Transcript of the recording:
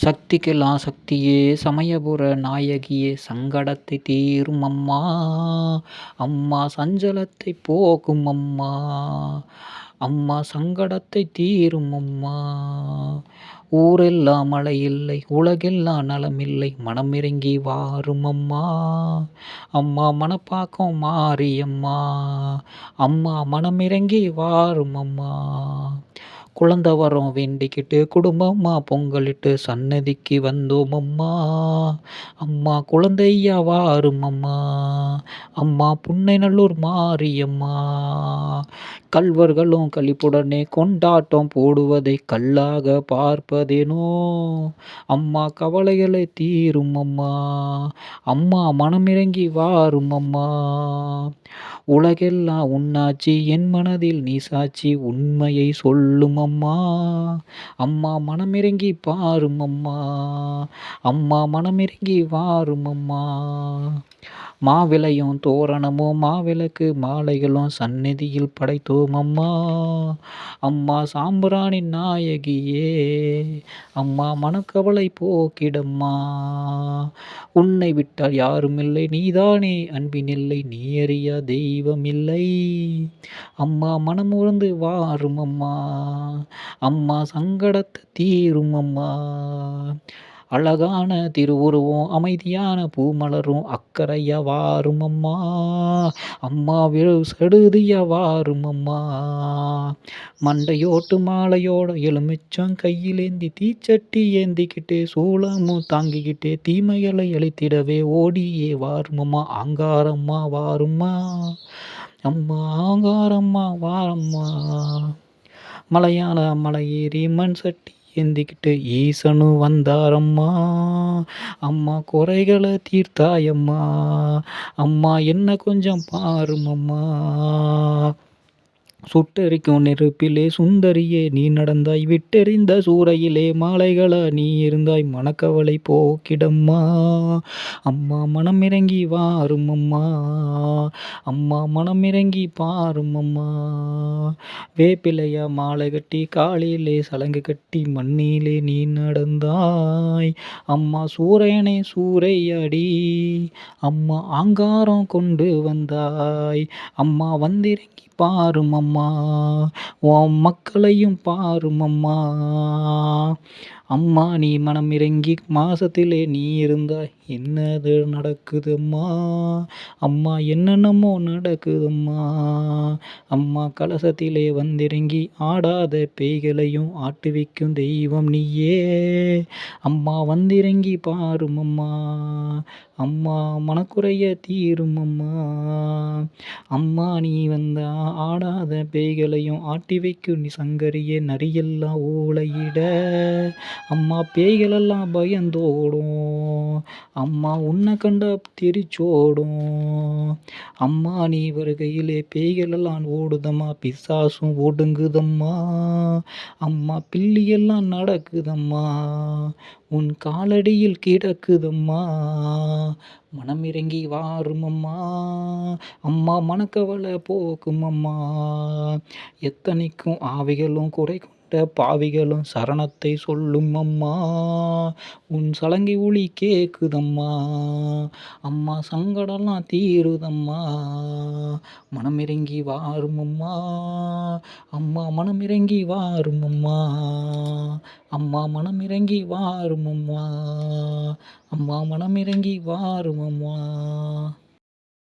சக்திக்கெல்லாம் சக்தியே சமயபுர நாயகியே சங்கடத்தை தீரும் அம்மா. அம்மா சஞ்சலத்தை போக்கும் அம்மா. அம்மா சங்கடத்தை தீரும் அம்மா. ஊரெல்லாம் மழை இல்லை உலகெல்லாம் நலமில்லை மனமிறங்கி வாரும் அம்மா. அம்மா மனப்பாக்கம் மாரியம்மா. அம்மா மனமிறங்கி வாரும் அம்மா. குழந்தை வரம் வேண்டிக்கிட்டு குடும்பமா பொங்கலிட்டு சன்னதிக்கு வந்தோம் அம்மா. அம்மா குழந்தையா வாரும் அம்மா. அம்மா புன்னைநல்லூர் மாரியம்மா. கள்வர்களும் களிப்புடனே கொண்டாட்டம் போடுவதை கல்லாக பார்ப்பதேனோ. அம்மா கவலைகளை தீரும் அம்மா. அம்மா மனமிறங்கி வாரும் அம்மா. உலகெல்லாம் உன்னாட்சி என் மனதில் நீ சாட்சி உண்மையை சொல்லும் அம்மா. அம்மா மனமிறங்கி பாரும் அம்மா. அம்மா மனமிறங்கி வாரும் அம்மா. மாவிளையும் தோரணமும் மாவிளக்கு மாலைகளும் சந்நிதியில் படைத்தோம் அம்மா. அம்மா சாம்பிராணி நாயகியே. அம்மா மனக்கவலை போக்கிடம்மா. உன்னை விட்டால் யாருமில்லை நீதானே அன்பினில்லை நீ அறியா தெய்வமில்லை. அம்மா மனமுறந்து வாரும் அம்மா. அம்மா சங்கடத்தை தீரும் அம்மா. அழகான திருவுருவம் அமைதியான பூமலரும் அக்கறையா வாரும் அம்மா. அம்மா சடுதியா வாரும் அம்மா. மண்டையோட்டு மாலையோட எலுமிச்சம் கையிலேந்தி தீச்சட்டி ஏந்திக்கிட்டே சூளமும் தாங்கிக்கிட்டே தீமைகளை அழித்திடவே ஓடியே வாரும் அம்மா. ஆங்காரம்மா வாரும்மா. அம்மா ஆங்காரம்மா வாரம்மா. மலையான மலையேறி மண் சட்டி ஏந்திக்கிட்டு ஈசனு வந்தாரம்மா. அம்மா குறைகளை தீர்த்தாயம்மா. அம்மா என்ன கொஞ்சம் பாரும் அம்மா. சுட்டெரிக்கும் நெருப்பிலே சுந்தரியே நீ நடந்தாய் விட்டெறிந்த சூறையிலே மாலைகளா நீ இருந்தாய் மனக்கவலை போக்கிடம்மா. அம்மா மனமிறங்கி வாரும் அம்மா. அம்மா மனமிறங்கி பாரும் அம்மா. வேப்பிலையா மாலை கட்டி காலிலே சலங்கு கட்டி மண்ணிலே நீ நடந்தாய். அம்மா சூரையனே சூறையடி. அம்மா ஆங்காரம் கொண்டு வந்தாய். அம்மா வந்திறங்கி பாரும் அம்மா. உன் மக்களையும் பாரும் அம்மா. அம்மா நீ மனம் இறங்கி மாசத்திலே நீ இருந்தாய் என்னது நடக்குதம்மா. அம்மா என்னென்னமோ நடக்குதம்மா. அம்மா கலசத்திலே வந்திறங்கி ஆடாத பேய்களையும் ஆட்டுவிக்கும் தெய்வம் நீயே. அம்மா வந்திறங்கி பாரும் அம்மா. அம்மா மனக்குறைய தீரும் அம்மா. அம்மா நீ வந்தா ஆடாத பேய்களையும் ஆட்டி வைக்கும் நீ சங்கரியே நரியெல்லாம் ஓலையிட. அம்மா பேய்களெல்லாம் பயந்தோடும். அம்மா உன்னை கண்ட தெரிச்சோடும். அம்மா நீ வருகையிலே பேய்களெல்லாம் ஓடுதம்மா பிசாசும் ஒடுங்குதம்மா. அம்மா பில்லியெல்லாம் நடக்குதம்மா உன் காலடியில் கிடக்குதம்மா. மனமிறங்கி வாரும் அம்மா. அம்மா மனக்கவலை போக்கும் அம்மா. எத்தனைக்கும் ஆவிகளும் குறை கொண்ட பாவிகளும் சரணத்தை சொல்லும் அம்மா. உன் சலங்கை ஒளி கேக்குதம்மா. அம்மா சங்கடம்லாம் தீருதம்மா. மனமிறங்கி வாரும் அம்மா. அம்மா மனமிறங்கி வாரும் அம்மா. அம்மா மனமிறங்கி வாரும் அம்மா. அம்மா மனமிறங்கி வாரும் அம்மா.